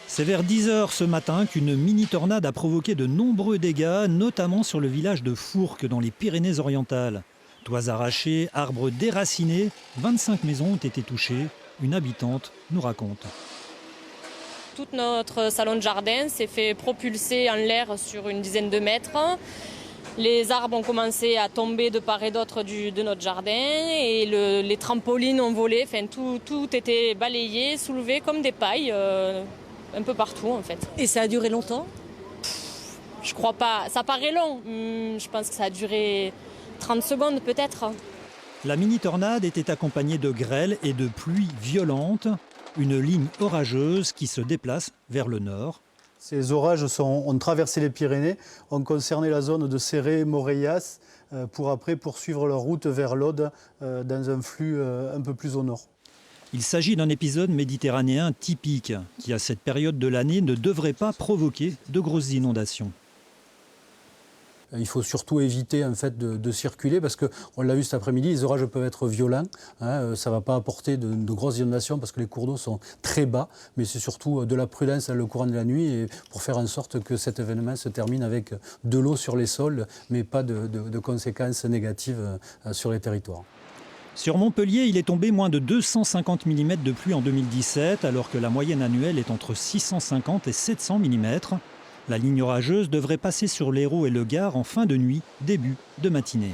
C'est vers 10 h ce matin qu'une mini-tornade a provoqué de nombreux dégâts, notamment sur le village de Fourques dans les Pyrénées-Orientales. Toits arrachés, arbres déracinés, 25 maisons ont été touchées. Une habitante nous raconte. Tout notre salon de jardin s'est fait propulser en l'air sur une dizaine de mètres. Les arbres ont commencé à tomber de part et d'autre de notre jardin et les trampolines ont volé. Enfin, tout était balayé, soulevé comme des pailles, un peu partout en fait. Et ça a duré longtemps ? Je crois pas. Ça paraît long. Je pense que ça a duré 30 secondes peut-être. La mini-tornade était accompagnée de grêles et de pluies violentes. Une ligne orageuse qui se déplace vers le nord. Ces orages ont traversé les Pyrénées, ont concerné la zone de Céré, Morellas, pour après poursuivre leur route vers l'Aude dans un flux un peu plus au nord. Il s'agit d'un épisode méditerranéen typique qui, à cette période de l'année, ne devrait pas provoquer de grosses inondations. Il faut surtout éviter en fait, de circuler parce qu'on l'a vu cet après-midi, les orages peuvent être violents. Ça ne va pas apporter de grosses inondations parce que les cours d'eau sont très bas, mais c'est surtout de la prudence le courant de la nuit et pour faire en sorte que cet événement se termine avec de l'eau sur les sols, mais pas de conséquences négatives sur les territoires. Sur Montpellier, il est tombé moins de 250 mm de pluie en 2017, alors que la moyenne annuelle est entre 650 et 700 mm. La ligne orageuse devrait passer sur l'Hérault et le Gard en fin de nuit, début de matinée.